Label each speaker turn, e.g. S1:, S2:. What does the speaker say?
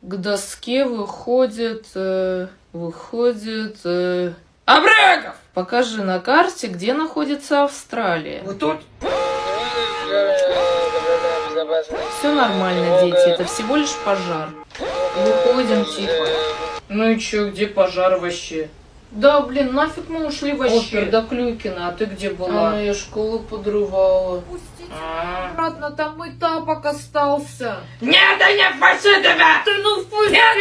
S1: К доске выходит... Абреков! Покажи на карте, где находится Австралия.
S2: Вот тут?
S1: Все нормально, дети, это всего лишь пожар. Выходим тихо. Ну и чё, где пожар вообще? Да, блин, нафиг мы ушли вообще. Опер, до Клюкина, а ты где была? Я школу подрывала.
S3: Пустите обратно, там мой тапок остался.
S2: Нет, да не впусти тебя!
S3: Ты ну впусти!
S2: Нет,